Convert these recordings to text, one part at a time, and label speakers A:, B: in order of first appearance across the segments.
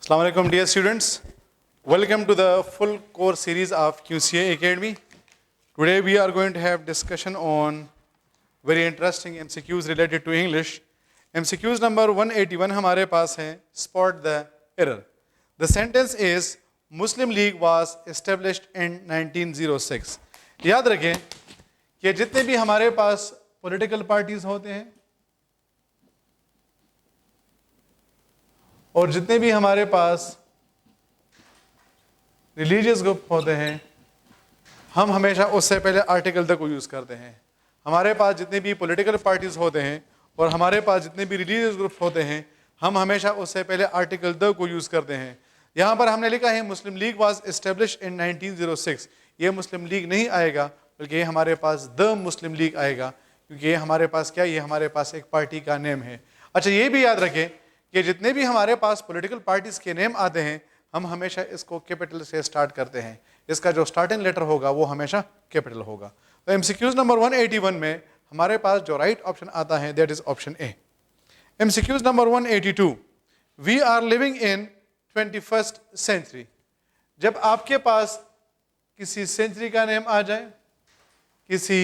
A: Assalamu alaikum dear students. Welcome to the full course series of QCA Academy. Today we are going to have discussion on very interesting MCQs related to English. MCQs number 181 हमारे पास है. Spot the error. The sentence is Muslim League was established in 1906. याद रखें कि जितने भी हमारे पास political parties होते हैं और जितने भी हमारे पास रिलीजियस ग्रुप होते हैं, हम हमेशा उससे पहले आर्टिकल द को यूज़ करते हैं. हमारे पास जितने भी पॉलिटिकल पार्टीज होते हैं और हमारे पास जितने भी रिलीजियस ग्रुप होते हैं, हम हमेशा उससे पहले आर्टिकल द को यूज़ करते हैं. यहाँ पर हमने लिखा है मुस्लिम लीग वाज एस्टेब्लिश इन 1906. ये मुस्लिम लीग नहीं आएगा, बल्कि ये हमारे पास द मुस्लिम लीग आएगा, क्योंकि ये हमारे पास क्या, ये हमारे पास एक पार्टी का नेम है. अच्छा, ये भी याद रखें कि जितने भी हमारे पास पॉलिटिकल पार्टीज के नेम आते हैं, हम हमेशा इसको कैपिटल से स्टार्ट करते हैं. इसका जो स्टार्टिंग लेटर होगा वो हमेशा कैपिटल होगा. तो एमसीक्यूज नंबर 181 में हमारे पास जो राइट ऑप्शन आता है that is option A. MCQs number 182, we are living in 21st century. जब आपके पास किसी सेंचुरी का नेम आ जाए, किसी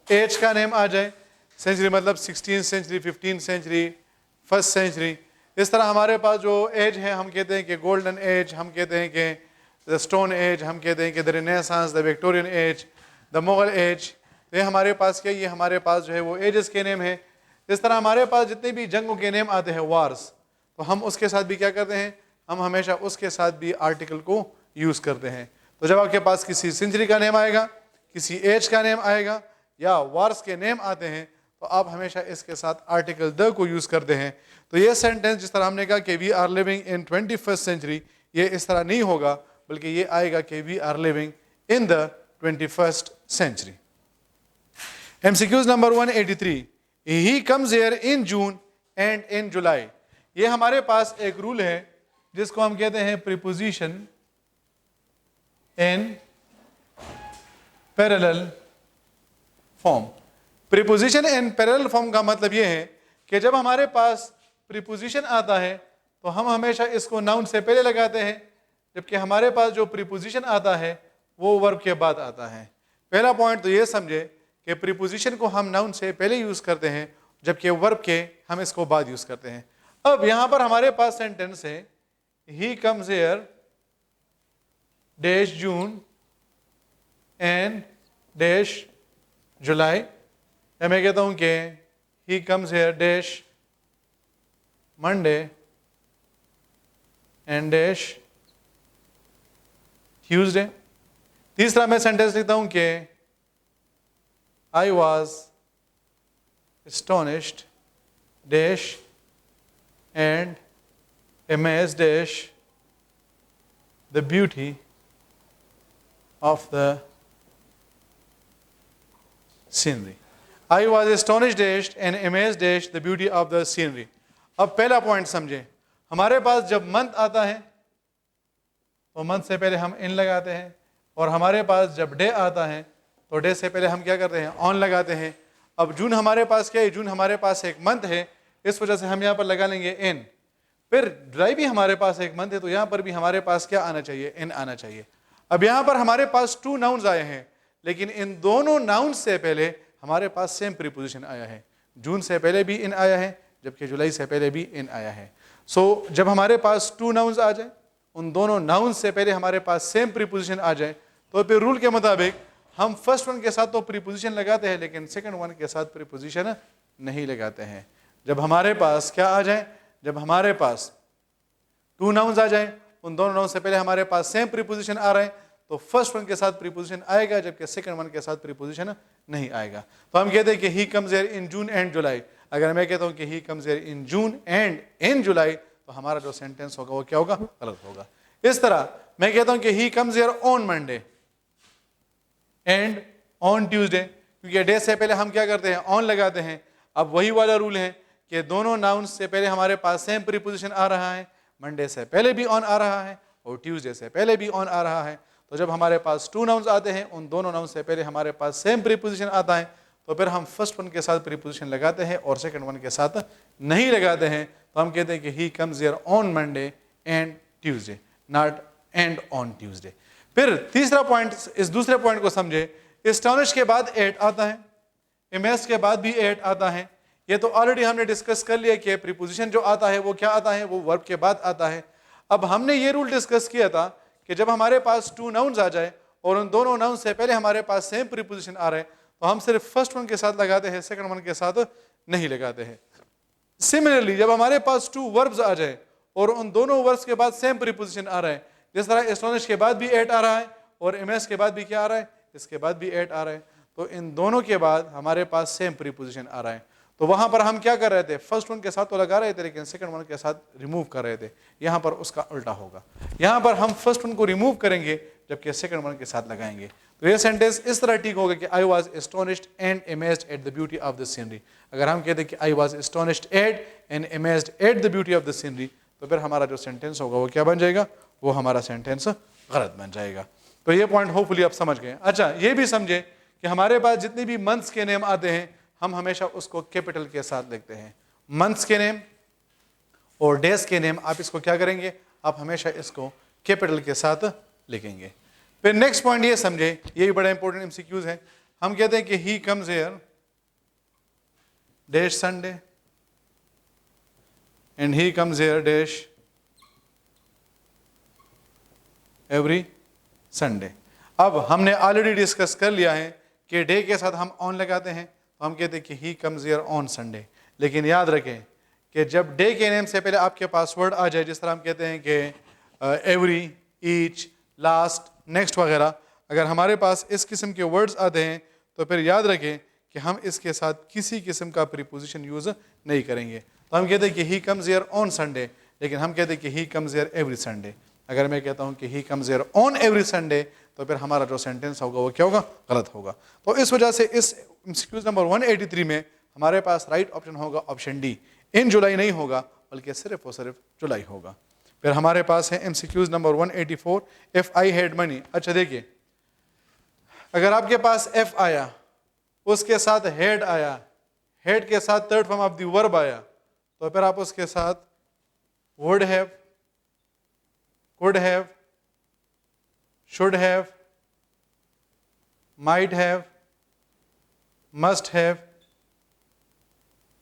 A: एज का नेम आ जाए, सेंचुरी मतलब 16th century, 15th century, 1st century, इस तरह हमारे पास जो एज है हम कहते हैं कि गोल्डन एज, हम कहते हैं कि द स्टोन एज, हम कहते हैं कि the renaissance, the Victorian age, the Mughal age. तो ये हमारे पास क्या, ये हमारे पास जो है वो एजेस के नेम है. इस तरह हमारे पास जितने भी जंगों के नेम आते हैं, वार्स, तो हम उसके साथ भी क्या करते हैं, हम हमेशा उसके साथ भी आर्टिकल को यूज़ करते हैं. तो जब आपके पास किसी सेंचुरी का नेम आएगा, किसी एज का नेम आएगा या वार्स के नेम आते हैं, तो आप हमेशा इसके साथ आर्टिकल द को यूज़ करते हैं. तो ये सेंटेंस जिस तरह हमने कहा कि we are living in 21st century, ये इस तरह नहीं होगा, बल्कि ये आएगा कि we are living in the 21st century. MCQs number 183, he comes here in June and in July. ये हमारे पास एक रूल है जिसको हम कहते हैं preposition in parallel form. Preposition in parallel form का मतलब ये है कि जब हमारे पास प्रीपोजिशन आता है तो हम हमेशा इसको नाउन से पहले लगाते हैं, जबकि हमारे पास जो प्रीपोजिशन आता है वो वर्ब के बाद आता है. पहला पॉइंट तो ये समझे कि प्रीपोजिशन को हम नाउन से पहले यूज़ करते हैं, जबकि वर्ब के हम इसको बाद यूज़ करते हैं. अब यहाँ पर हमारे पास सेंटेंस है he comes here dash June and dash July. मैं कहता हूँ कि he comes here dash Monday and dash Tuesday. तीसरा मैं सेंटेंस लिखता हूँ कि I was astonished dash and amazed dash the beauty of the scenery. I was astonished dash and amazed dash the beauty of the scenery. अब पहला point समझें, हमारे पास जब मंथ आता है तो मंथ से पहले हम इन लगाते हैं, और हमारे पास जब डे आता है तो डे से पहले हम क्या करते हैं, ऑन लगाते हैं. अब जून हमारे पास क्या है, जून हमारे पास एक मंथ है, इस वजह से हम यहाँ पर लगा लेंगे इन. फिर जुलाई भी हमारे पास एक मंथ है, तो यहाँ पर भी हमारे पास क्या आना चाहिए, इन आना चाहिए. अब यहाँ पर हमारे पास 2 नाउन्स आए हैं, लेकिन इन दोनों नाउन्स से पहले हमारे पास सेम प्रीपोजिशन आया है. जून से पहले भी इन आया है, जबकि जुलाई से पहले भी इन आया है. सो जब हमारे पास 2 नाउन्स आ जाए, उन दोनों नाउन्स से पहले हमारे पास सेम प्रीपोजिशन आ जाए, तो फिर रूल के मुताबिक हम फर्स्ट वन के साथ तो प्रीपोजिशन लगाते हैं, लेकिन सेकेंड वन के साथ प्रीपोजिशन नहीं लगाते हैं. जब हमारे पास क्या आ जाए, जब हमारे पास 2 नाउन्स आ जाए, उन दोनों नाउन से पहले हमारे पास सेम प्रीपोजिशन आ रहे हैं, तो फर्स्ट वन के साथ प्रीपोजिशन आएगा, जबकि सेकंड वन के साथ प्रीपोजिशन नहीं आएगा. तो हम कहते हैं कि he comes here in June and July. अगर मैं कहता हूं कि he comes here in June and in July, तो हमारा जो सेंटेंस होगा वो क्या होगा, गलत होगा. इस तरह मैं कहता हूं कि he comes here on Monday and on Tuesday, क्योंकि डे से पहले हम क्या करते हैं, ऑन लगाते हैं. अब वही वाला रूल है कि दोनों नाउन्स से पहले हमारे पास सेम प्रीपोजिशन आ रहा है, मंडे से पहले भी ऑन आ रहा है और ट्यूसडे से पहले भी ऑन आ रहा है. तो जब हमारे पास 2 नाउन्स आते हैं, उन दोनों नाउन्स से पहले हमारे पास सेम प्रीपोजिशन आता है, तो फिर हम फर्स्ट वन के साथ प्रीपोजिशन लगाते हैं और सेकंड वन के साथ नहीं लगाते हैं. तो हम कहते हैं कि he comes here on Monday and Tuesday, not and on Tuesday. फिर तीसरा पॉइंट, इस दूसरे पॉइंट को समझे, एस्टोनिश के बाद एट आता है, अमेज्ड के बाद भी एट आता है। ये तो ऑलरेडी हमने डिस्कस कर लिया कि प्रीपोजिशन जो आता है वो क्या आता है, वो वर्ब के बाद आता है। अब हमने ये रूल डिस्कस किया था कि जब हमारे पास टू नाउन्स आ जाए और उन दोनों नाउन से पहले हमारे पास सेम प्रीपोजिशन आ रहे हैं तो हम सिर्फ फर्स्ट वन के साथ लगाते हैं, सेकंड वन के साथ नहीं लगाते हैं। सिमिलरली जब हमारे पास टू वर्ब्स आ जाए और उन दोनों वर्ब्स के बाद सेम प्रीपोजिशन आ रहा है, जिस तरह एस्टोनिश के बाद भी एट आ रहा है और अमेज्ड के बाद भी क्या आ रहा है, इसके बाद भी एट आ रहा है, तो इन दोनों के बाद हमारे पास सेम प्रीपोजिशन आ रहा है। तो वहां पर हम क्या कर रहे थे, फर्स्ट वन के साथ तो लगा रहे थे लेकिन सेकंड वन के साथ रिमूव कर रहे थे। यहां पर उसका उल्टा होगा, यहां पर हम फर्स्ट वन को रिमूव करेंगे जबकि सेकंड वन के साथ लगाएंगे। तो ये सेंटेंस इस तरह ठीक होगा कि I was astonished and amazed at the beauty of the scenery. अगर हम कहते हैं कि I was astonished at and amazed at the beauty of the scenery, तो फिर हमारा जो सेंटेंस होगा वो क्या बन जाएगा, वो हमारा सेंटेंस गलत बन जाएगा। तो ये पॉइंट होपफुली आप समझ गए। अच्छा, ये भी समझे कि हमारे पास जितने भी मंथ्स के नेम आते हैं हम हमेशा उसको कैपिटल के साथ लिखते हैं। मंथ्स के नेम और डेज के नेम आप इसको क्या करेंगे, आप हमेशा इसको कैपिटल के साथ लिखेंगे। फिर नेक्स्ट पॉइंट ये समझे, ये भी बड़ा इंपॉर्टेंट एमसीक्यूज है। हम कहते हैं कि he comes here dash Sunday and he comes here dash every Sunday. अब हमने ऑलरेडी डिस्कस कर लिया है कि डे के साथ हम ऑन लगाते हैं, तो हम कहते हैं कि he comes here on Sunday. लेकिन याद रखें कि जब डे के नेम से पहले आपके पास वर्ड आ जाए, जिस तरह हम कहते हैं कि एवरी, ईच, लास्ट, नेक्स्ट वगैरह, अगर हमारे पास इस किस्म के वर्ड्स आते हैं तो फिर याद रखें कि हम इसके साथ किसी किस्म का प्रीपोजिशन यूज़ नहीं करेंगे। तो हम कहते हैं कि he comes here on Sunday, लेकिन हम कहते हैं कि he comes here every Sunday. अगर मैं कहता हूँ कि he comes here on every Sunday, तो फिर हमारा जो सेंटेंस होगा वो क्या होगा, गलत होगा। तो इस वजह से इस एमसीक्यूज नंबर 183 में हमारे पास राइट ऑप्शन होगा ऑप्शन डी, इन जुलाई नहीं होगा बल्कि सिर्फ और सिर्फ जुलाई होगा। फिर हमारे पास है MCQs number 184, if I had money. अच्छा देखिए, अगर आपके पास एफ आया, उसके साथ हेड आया, हेड के साथ third form of the verb आया, तो फिर आप उसके साथ would have, could have, should have, might have, must have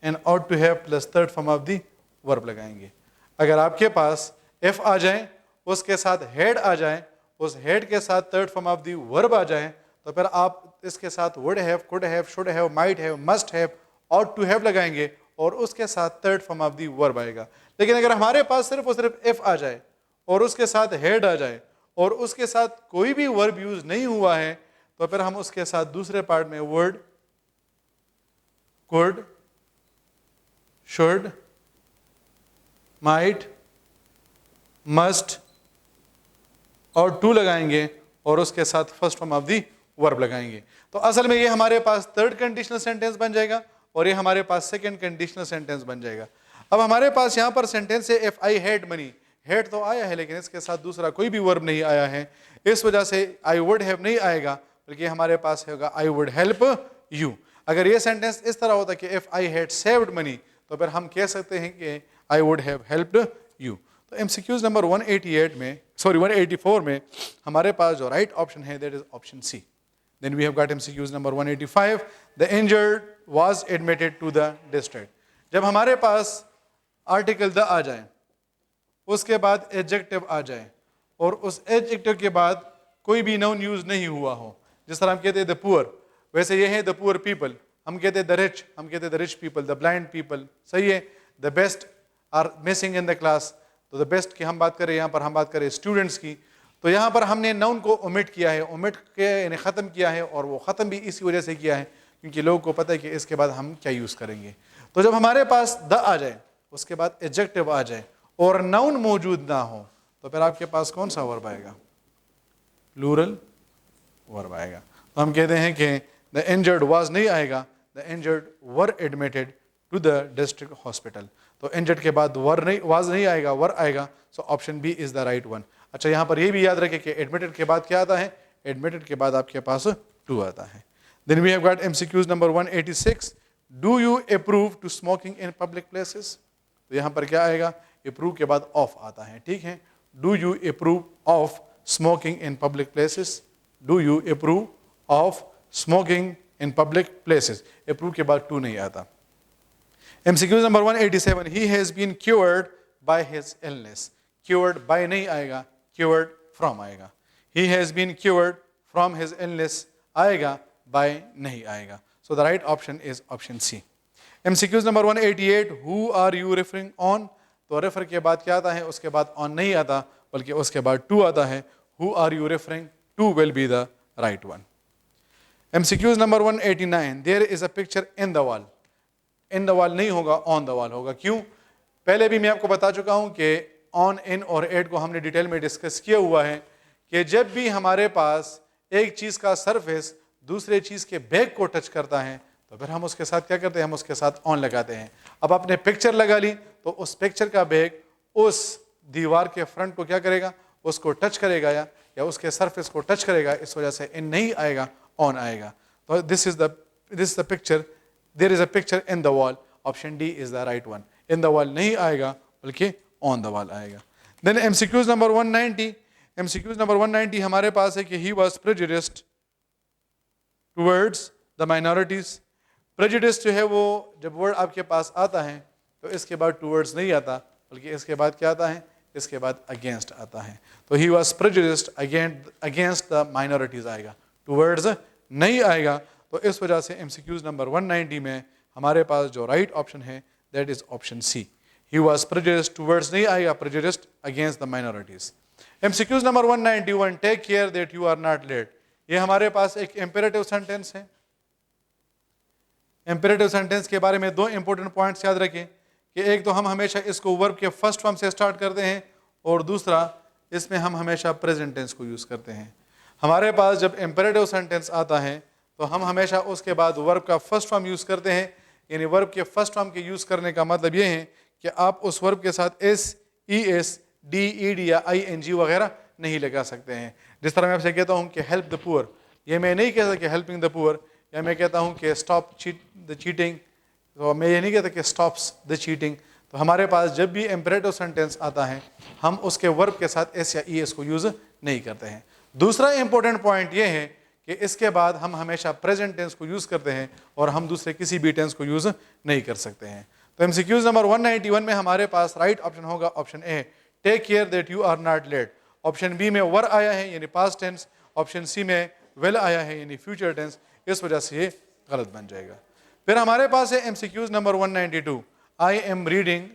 A: and ought to have plus third form of the verb लगाएंगे। अगर आपके पास if आ जाए, उसके साथ head आ जाए, उस head के साथ third form of the verb आ जाए, तो फिर आप इसके साथ would have, could have, should have, might have, must have, ought to have लगाएंगे और उसके साथ third form of the verb आएगा। लेकिन अगर हमारे पास सिर्फ और सिर्फ if आ जाए और उसके साथ हेड आ जाए और उसके साथ कोई भी वर्ब यूज नहीं हुआ है, तो फिर हम उसके साथ दूसरे पार्ट में word could, should, might, must और टू लगाएंगे और उसके साथ first form of the verb लगाएंगे। तो असल में ये हमारे पास थर्ड कंडीशनल सेंटेंस बन जाएगा और ये हमारे पास सेकंड कंडीशनल सेंटेंस बन जाएगा। अब हमारे पास यहाँ पर सेंटेंस है if I had money. Head तो आया है लेकिन इसके साथ दूसरा कोई भी वर्ब नहीं आया है, इस वजह से आई वुड हैव नहीं आएगा बल्कि हमारे पास होगा आई वुड हेल्प यू। अगर ये सेंटेंस इस तरह होता कि if I had saved money, तो फिर हम कह सकते हैं कि I would have helped you. तो एमसीक्यूज नंबर 184 में हमारे पास जो राइट ऑप्शन है that is option C. Then we have got MCQs number 185, the injured was admitted to the district. जब हमारे पास आर्टिकल द आ जाए, उसके बाद एडजेक्टिव आ जाए और उस एडजेक्टिव के बाद कोई भी नाउन यूज नहीं हुआ हो, जिस तरह हम कहते हैं द पुअर, वैसे ये है द पुअर पीपल, हम कहते हैं द रिच, हम कहते हैं the rich people, the blind people, सही है। The best are missing in the class, तो द बेस्ट की हम बात करें, यहाँ पर हम बात करें स्टूडेंट्स की, तो यहाँ पर हमने नाउन को ओमिट किया है, ओमिट के यानी ख़त्म किया है और वो ख़त्म भी इसी वजह से किया है क्योंकि लोगों को पता है कि इसके बाद हम क्या यूज़ करेंगे। तो जब हमारे पास द आ जाए, उसके बाद एडजेक्टिव आ जाए और नाउन मौजूद ना हो, तो फिर आपके पास कौन सा वर्ब आएगा, प्लूरल वर्ब आएगा। तो हम कहते हैं कि द इंजर्ड वाज नहीं आएगा, the injured were admitted to the district hospital. तो इंजर्ड के बाद वर नहीं, वाज नहीं आएगा, वर आएगा। So option B is the right one. अच्छा, यहाँ पर ये भी याद रखें कि एडमिटेड के बाद क्या आता है, एडमिटेड के बाद आपके पास टू आता है। Then we have got MCQs number 186, do you approve to smoking in public places. तो यहाँ पर क्या आएगा, अप्रूव के बाद ऑफ आता है, ठीक है। Do you approve of smoking in public places, do you approve of smoking in public places, approve के बाद टू नहीं आता। MCQ number 187, he has been cured by his illness, cured by नहीं आएगा, cured from आएगा। he has been cured from his illness आएगा, by नहीं आएगा। so the right option is option C। MCQ number 188, who are you referring on, तो refer के बाद क्या आता है, उसके बाद on नहीं आता बल्कि उसके बाद to आता है, who are you referring to will be the right one। MCQ number 189, there is a picture in the wall, in the wall नहीं होगा, ऑन द वॉल होगा। क्यों? पहले भी मैं आपको बता चुका हूं कि ऑन, इन और एट को हमने डिटेल में डिस्कस किया हुआ है कि जब भी हमारे पास एक चीज़ का सरफेस दूसरे चीज़ के बैक को टच करता है तो फिर हम उसके साथ क्या करते हैं, हम उसके साथ ऑन लगाते हैं। अब आपने पिक्चर लगा ली तो उस पिक्चर का बैक उस दीवार के फ्रंट को क्या करेगा, उसको टच करेगा या उसके सरफेस को टच करेगा, इस वजह से इन नहीं आएगा, ऑन आएगा। तो this is the picture, there is a picture in the wall, option D is the right one। in the wall नहीं आएगा बल्कि on the wall आएगा। then MCQs number 190, MCQs number 190 हमारे पास है कि he was prejudiced towards the minorities। prejudice जो है वो जब word आपके पास आता है तो इसके बाद towards नहीं आता बल्कि इसके बाद क्या आता है, इसके बाद against आता है। तो he was prejudiced against the minorities आएगा, towards नहीं आएगा। तो इस वजह से MCQs नंबर 190 में हमारे पास जो राइट ऑप्शन है that is option C. He was prejudiced towards नहीं आएगा, prejudiced against the minorities. MCQs number 191, take care that you are not late, ये हमारे पास एक इंपेरेटिव सेंटेंस है। इंपेरेटिव सेंटेंस के बारे में दो इंपॉर्टेंट पॉइंट्स याद रखें कि एक तो हम हमेशा इसको वर्ब के फर्स्ट फॉर्म से स्टार्ट करते हैं और दूसरा इसमें हम हमेशा प्रेजेंट टेंस को यूज करते हैं। हमारे पास जब इंपेरेटिव सेंटेंस आता है तो हम हमेशा उसके बाद वर्ब का फर्स्ट फॉर्म यूज़ करते हैं, यानी वर्ब के फर्स्ट फॉर्म के यूज़ करने का मतलब ये है कि आप उस वर्ब के साथ S, E S, D, E D या आई एन जी वगैरह नहीं लगा सकते हैं। जिस तरह मैं आपसे कहता हूँ कि हेल्प द पुअर, ये मैं नहीं कहता कि हेल्पिंग द पुअर, या मैं कहता हूँ कि स्टॉप द चीटिंग, तो मैं ये नहीं कहता कि स्टॉप्स द चीटिंग। तो हमारे पास जब भी इंपेरेटिव सेंटेंस आता है हम उसके वर्ब के साथ एस या ई एस को यूज़ नहीं करते हैं। दूसरा इंपॉर्टेंट पॉइंट ये है कि इसके बाद हम हमेशा प्रेजेंट टेंस को यूज़ करते हैं और हम दूसरे किसी भी टेंस को यूज़ नहीं कर सकते हैं। तो MCQs नंबर 191 में हमारे पास राइट ऑप्शन होगा option A, take care that you are not late. Option B में वर आया है यानी पास्ट टेंस, ऑप्शन सी में वेल आया है यानी फ्यूचर टेंस, इस वजह से ये गलत बन जाएगा। फिर हमारे पास है MCQs number 192, I am reading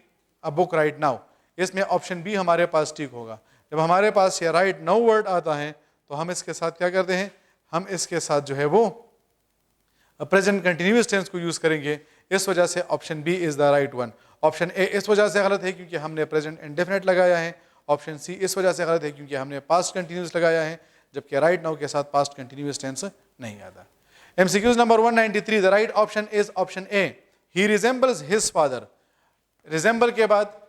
A: a book right now, इसमें ऑप्शन बी हमारे पास ठीक होगा। जब हमारे पास ये राइट नाउ वर्ड आता है तो हम इसके साथ क्या करते हैं, हम इसके साथ जो है वो प्रेजेंट कंटिन्यूअस टेंस को यूज करेंगे, इस वजह से option B is the right one. Option A इस वजह से गलत है क्योंकि हमने प्रेजेंट इंडेफिनिट लगाया है, ऑप्शन सी इस वजह से गलत है क्योंकि हमने पास्ट कंटिन्यूअस लगाया है, जबकि राइट नाउ के साथ पास्ट कंटिन्यूअस टेंस नहीं आता। MCQs number 193, the right option is option A, he resembles his father. Resemble के बाद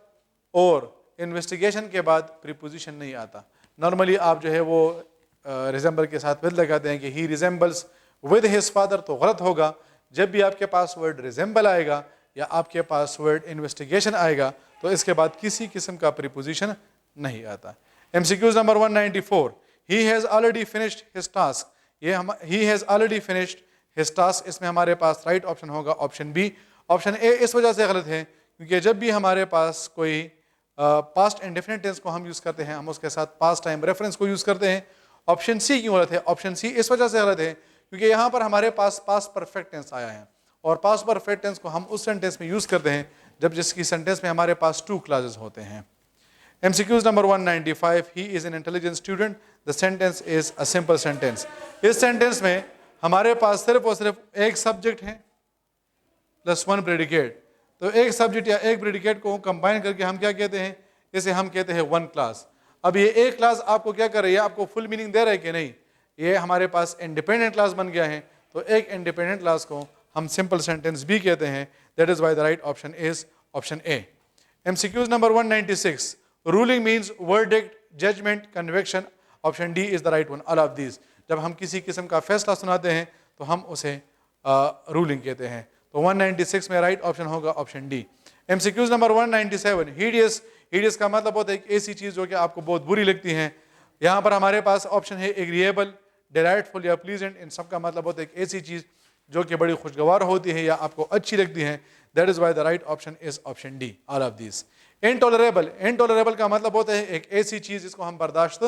A: और इन्वेस्टिगेशन के बाद प्रीपोजिशन नहीं आता। नॉर्मली आप जो है वो रिजेंबल के साथ विद लगाते हैं कि ही रिजेंबल्स विद हिज फादर, तो गलत होगा। जब भी आपके पास वर्ड रिजेंबल आएगा या आपके पास वर्ड इन्वेस्टिगेशन आएगा तो इसके बाद किसी किस्म का प्रीपोजिशन नहीं आता। MCQs number 194, he has already finished his task, ये हम he has already finished his task, इसमें हमारे पास राइट ऑप्शन होगा ऑप्शन बी। ऑप्शन ए इस वजह से गलत है क्योंकि जब भी हमारे पास कोई पास्ट इंडेफिनिट टेंस को हम यूज़ करते हैं हम उसके साथ पास्ट टाइम रेफरेंस को यूज़ करते हैं। ऑप्शन सी क्यों गलत है, ऑप्शन सी इस वजह से गलत है क्योंकि यहाँ पर हमारे पास पास्ट परफेक्ट टेंस आया है और पास्ट परफेक्ट टेंस को हम उस सेंटेंस में यूज़ करते हैं जब जिसकी सेंटेंस में हमारे पास टू क्लॉजेस होते हैं। MCQs number 195, he is an intelligent student, the sentence is a simple sentence. इस सेंटेंस में हमारे पास सिर्फ और सिर्फ एक सब्जेक्ट है प्लस वन प्रेडिकेट, तो एक सब्जेक्ट या एक प्रेडिकेट को कंबाइन करके हम क्या कहते हैं, इसे हम कहते हैं वन क्लास। अब ये एक क्लास आपको क्या कर रही है, आपको फुल मीनिंग दे रहा है कि नहीं, ये हमारे पास इंडिपेंडेंट क्लास बन गया है, तो एक इंडिपेंडेंट क्लास को हम सिंपल सेंटेंस भी कहते हैं। That is why the right option is option A. MCQs number 196, ruling means verdict, judgement, conviction, option D is the right one, all of these. जब हम किसी किस्म का फैसला सुनाते हैं तो हम उसे रूलिंग कहते हैं। तो 196 में राइट ऑप्शन होगा option D. MCQs number 197, hideous का मतलब होता है एक ऐसी चीज़ जो कि आपको बहुत बुरी लगती है। यहाँ पर हमारे पास ऑप्शन है एग्रीएबल, डिलाइटफुल या प्लीजेंट। इन सब का मतलब होता है एक ऐसी चीज़ जो कि बड़ी खुशगवार होती है या आपको अच्छी लगती है। That is why the right option is option D, all of this. Intolerable, intolerable का मतलब होता है एक ऐसी चीज़ जिसको हम बर्दाश्त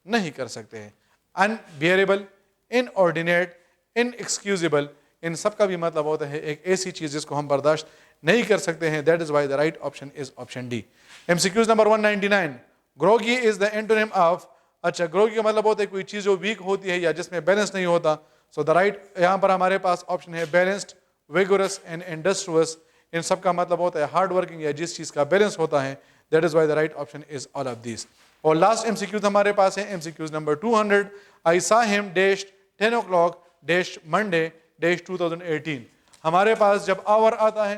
A: नहीं कर सकते हैं। अनबियरेबल, इनऑर्डिनेट, इनएक्सक्यूजेबल, इन सब का भी मतलब होता है एक ऐसी चीज़ जिसको हम बर्दाश्त नहीं कर सकते हैं। That is why the right option is option D. MCQs number 199, groggy is the antonym of. अच्छा, ग्रोगी का मतलब होता है कोई चीज़ जो वीक होती है या जिसमें बैलेंस नहीं होता। सो द राइट यहाँ पर हमारे पास ऑप्शन है बैलेंस्ड, विगोरस एंड इंडस्ट्रियस। इन सब का मतलब होता है हार्ड वर्किंग या जिस चीज़ का बैलेंस होता है। That is why the right option is all of this. और लास्ट MCQs हमारे पास है MCQs number 200, I saw him dash 10 o'clock dash Monday dash 2018। हमारे पास जब आवर आता है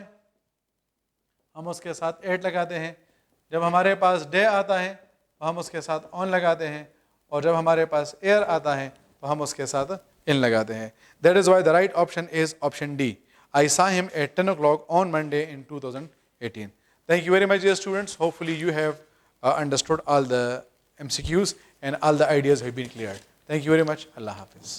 A: हम उसके साथ 8 लगाते हैं, जब हमारे पास डे आता है तो हम उसके साथ ऑन लगाते हैं, और जब हमारे पास एयर आता है तो हम उसके साथ इन लगाते हैं। That is why the right option is option D, I saw him at 10 o'clock on Monday in 2018। Thank you very much, dear students. Hopefully you have understood all the MCQs and all the ideas have been cleared. Thank you very much. Allah Hafiz.